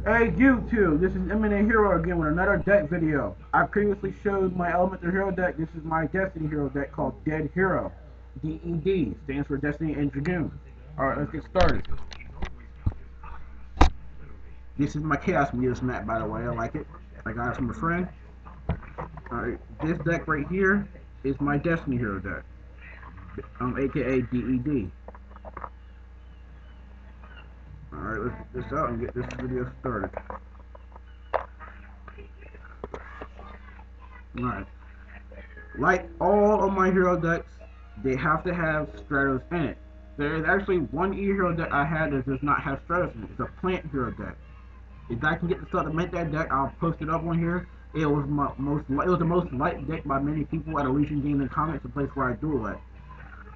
Hey YouTube, this is Eminent Hero again with another deck video. I previously showed my Elemental Hero deck. This is my Destiny Hero deck called Dead Hero. DED stands for Destiny and Dragoon. Alright, let's get started. This is my Chaos Muse map, by the way. I like it. I got it from a friend. Alright, this deck right here is my Destiny Hero deck, aka DED. Alright, let's get this out and get this video started. Alright. Like all of my hero decks, they have to have Stratos in it. There is actually one E-hero deck I had that does not have Stratos in it. It's a plant hero deck. If I can get the stuff to make that deck, I'll post it up on here. It was the most liked deck by many people at Illusion Gaming Comments, a place where I duel at.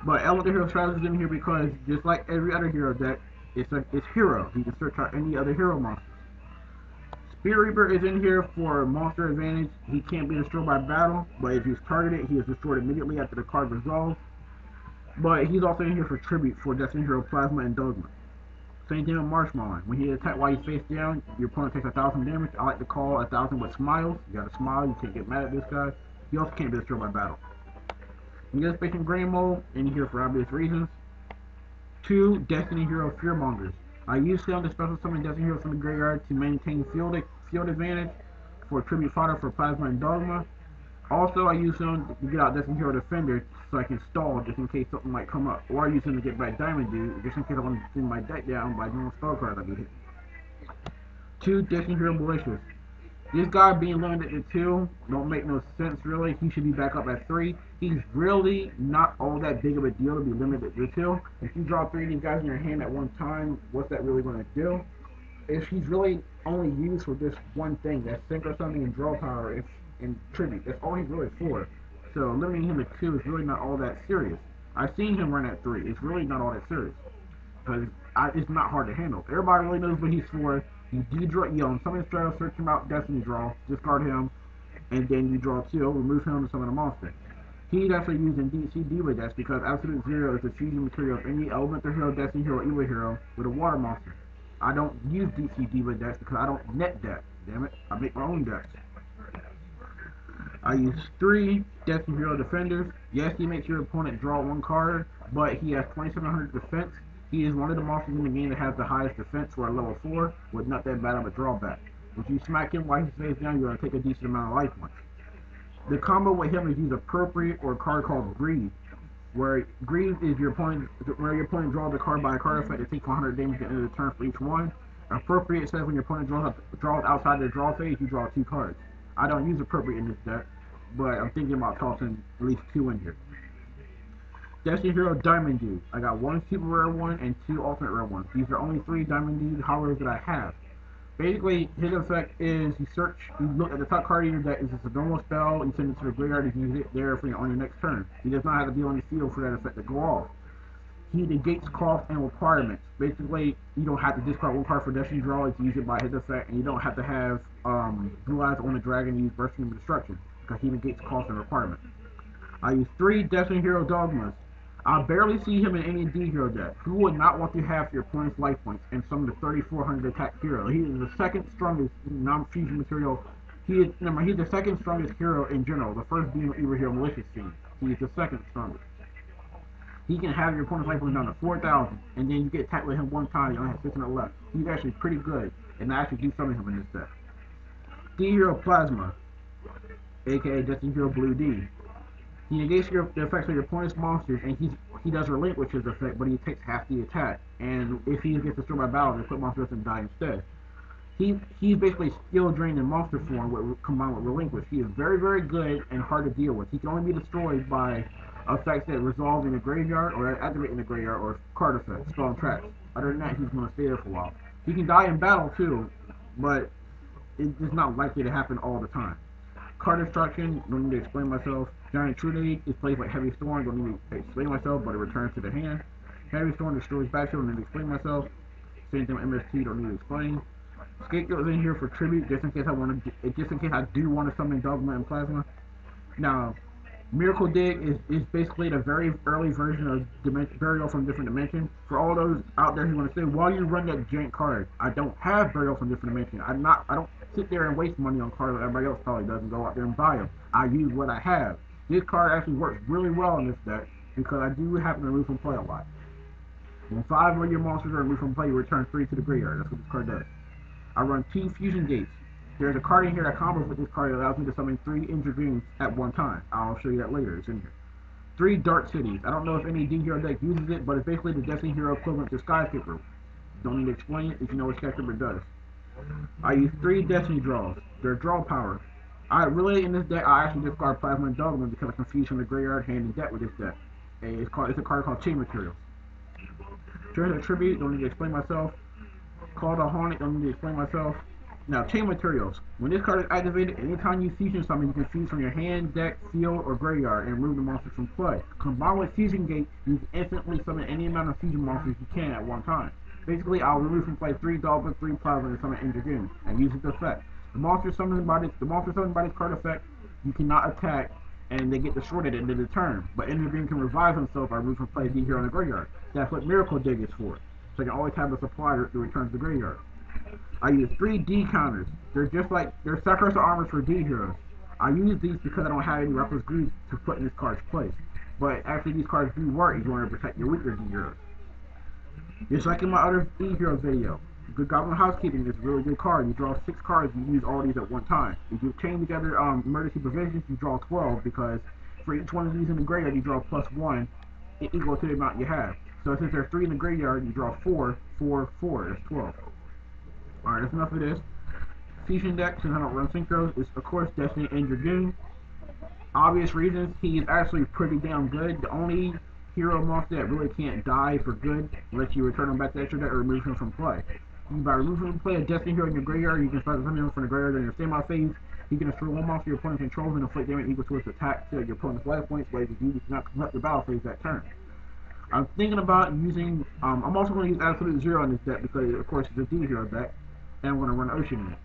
But Elemental Hero Stratos is in here because just like every other hero deck, it's hero. You can search out any other hero monster. Spear Reaper is in here for monster advantage. He can't be destroyed by battle, but if he's targeted, he is destroyed immediately after the card resolves. But he's also in here for tribute for Destiny Hero Plasma and Dogma. Same thing with Marshmallow. When he attacks while he's face down, your opponent takes 1,000 damage. I like to call 1,000 with smiles. You gotta smile, you can't get mad at this guy. He also can't be destroyed by battle. Neo-spacian Grain Mold, in here for obvious reasons. 2 Destiny Hero Fearmongers. I use them to special summon Destiny Heroes from the graveyard to maintain field advantage for tribute fodder for Plasma and Dogma. Also, I use them to get out Destiny Hero Defender so I can stall just in case something might come up. Or I use them to get back Diamond Dude just in case I want to bring my deck down by doing stall cards I get hit. 2 Destiny Hero Malicious. This guy being limited to 2 don't make no sense really. He should be back up at 3. He's really not all that big of a deal to be limited to 2. If you draw 3 of these guys in your hand at one time, what's that really going to do? If he's really only used for this one thing, that's sync or something and draw power and tribute, that's all he's really for. So limiting him to 2 is really not all that serious. I've seen him run at 3. It's really not all that serious. Because it's not hard to handle. Everybody really knows what he's for. You draw, on summon Stratos, search him out, Destiny draw, discard him, and then you draw 2, remove him to summon a monster. He's actually used in DC Diva decks because Absolute Zero is the fusion material of any Elemental Hero, Destiny Hero, Evo Hero with a water monster. I don't use DC Diva decks because I don't net deck. Damn it, I make my own decks. I use 3 Destiny Hero Defenders. Yes, he makes your opponent draw 1 card, but he has 2,700 defense. He is one of the monsters in the game that has the highest defense for a level 4, with not that bad of a drawback. If you smack him while he's face down, you're going to take a decent amount of life points. The combo with him is use Appropriate or a card called Greed, where Greed is your opponent draws a card by a card effect that takes 100 damage at the end of the turn for each one. Appropriate says when your opponent draws outside the draw phase, you draw 2 cards. I don't use Appropriate in this deck, but I'm thinking about tossing at least 2 in here. Destiny Hero Diamond Dude. I got 1 super rare one and 2 alternate rare ones. These are only 3 Diamond Dude hollows that I have. Basically, his effect is you look at the top card of your deck, it's a normal spell, you send it to the graveyard, you use it there on your next turn. He does not have to be on the field for that effect to go off. He negates cost and requirements. Basically, you don't have to discard 1 card for Destiny Draw to use it by his effect, and you don't have to have Blue Eyes on the Dragon to use Bursting of Destruction, because he negates cost and requirements. I use 3 Destiny Hero Dogmas. I barely see him in any D hero deck. Who would not want to have your opponent's life points and summon the 3,400 attack hero? He is the second strongest non-fusion material. He's the second strongest hero in general. The first being Evo Hero Malicious Fiend. He is the second strongest. He can have your opponent's life points down to 4,000, and then you get attacked with him 1 time. You only have 600 left. He's actually pretty good, and I actually do summon him in this deck. D hero Plasma, aka Destiny Hero Blue D. He negates the effects of your opponent's monsters, and he does relinquish his effect, but he takes half the attack. And if he gets destroyed by battle, the equipped monster doesn't die instead. He's basically skill drained in monster form combined with relinquish. He is very, very good and hard to deal with. He can only be destroyed by effects that resolve in the graveyard or activate in the graveyard or card effects, spell and traps. Other than that, he's going to stay there for a while. He can die in battle too, but it's not likely to happen all the time. Card Destruction, don't need to explain myself. Giant Trinity is played like Heavy Storm, don't need to explain myself, but it returns to the hand. Heavy Storm destroys Backfield, don't need to explain myself. Same thing with MST, don't need to explain. Scapegoat is in here for tribute, just in case I do want to summon Dogma and Plasma. Now, Miracle Dig is basically the very early version of Burial from Different Dimensions. For all those out there who want to say, why you run that jank card? I don't have Burial from Different Dimensions. I don't sit there and waste money on cards that everybody else probably does and go out there and buy them. I use what I have. This card actually works really well in this deck because I do happen to remove from play a lot. When 5 of your monsters are removed from play, you return 3 to the graveyard. That's what this card does. I run 2 Fusion Gates. There's a card in here that combos with this card that allows me to summon 3 Injured Dreams at one time. I'll show you that later. It's in here. 3 Dark Cities. I don't know if any D Hero deck uses it, but it's basically the Destiny Hero equivalent to Skyscraper. Don't need to explain it if you know what Skyscraper does. I use 3 Destiny Draws. Their draw power. I really, in this deck, I actually discard Plasma and Dogma because I confuse from the graveyard, hand, and deck with this deck. It's a card called Chain Materials. Treasure Tribute. Don't need to explain myself. Call the Haunted. Don't need to explain myself. Now, Chain Materials. When this card is activated, anytime you fusion something, you can fuse from your hand, deck, field, or graveyard and remove the monsters from play. Combined with Fusion Gate, you can instantly summon any amount of fusion monsters you can at one time. Basically, I'll remove from play 3 Dogma, 3 Plasma, and summon Injured Game, and use its effect. The monster summoned by this card effect, you cannot attack, and they get destroyed at the end of the turn. But Injured Game can revive himself by removing from play D Hero in the graveyard. That's what Miracle Dig is for. So I can always have a supply to return to the graveyard. I use 3 D counters. They're sacrificial armors for D heroes. I use these because I don't have any Reckless Greed to put in this card's place. But actually these cards do work if you want to protect your weaker D heroes. Just like in my other D hero video. Good Goblin Housekeeping is a really good card. You draw 6 cards, you use all these at one time. If you chain together emergency provisions, you draw 12 because for each one of these in the graveyard you draw +1 equal to the amount you have. So since there's 3 in the graveyard, you draw 4, 4, 4. That's 12. Alright, that's enough of this. Fusion deck, since I don't run synchros, is of course Destiny Injured Doom. Obvious reasons, he is actually pretty damn good. The only hero monster that really can't die for good unless you return him back to extra deck or remove him from play. By removing from play a Destiny hero in your graveyard, you can start summoning him from the graveyard during your standby phase. He can destroy one monster your opponent controls and inflict damage equal to its attack to your opponent's life points, but if you do, you cannot complete your battle phase that turn. I'm thinking about using, I'm also going to use Absolute Zero in this deck because, of course, it's a D hero deck, and I'm going to run Ocean in it.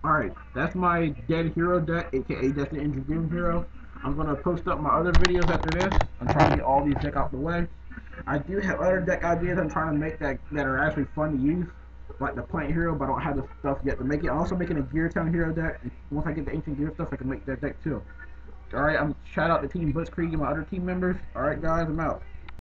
Alright, that's my dead hero deck, aka Destiny Injured Doom hero. I'm going to post up my other videos after this. I'm trying to get all these decks out the way. I do have other deck ideas I'm trying to make that are actually fun to use, like the Plant Hero, but I don't have the stuff yet to make it. I'm also making a Gear Town hero deck. Once I get the Ancient Gear stuff, I can make that deck too. Alright, shout out to Team Blitzkrieg and my other team members. Alright guys, I'm out.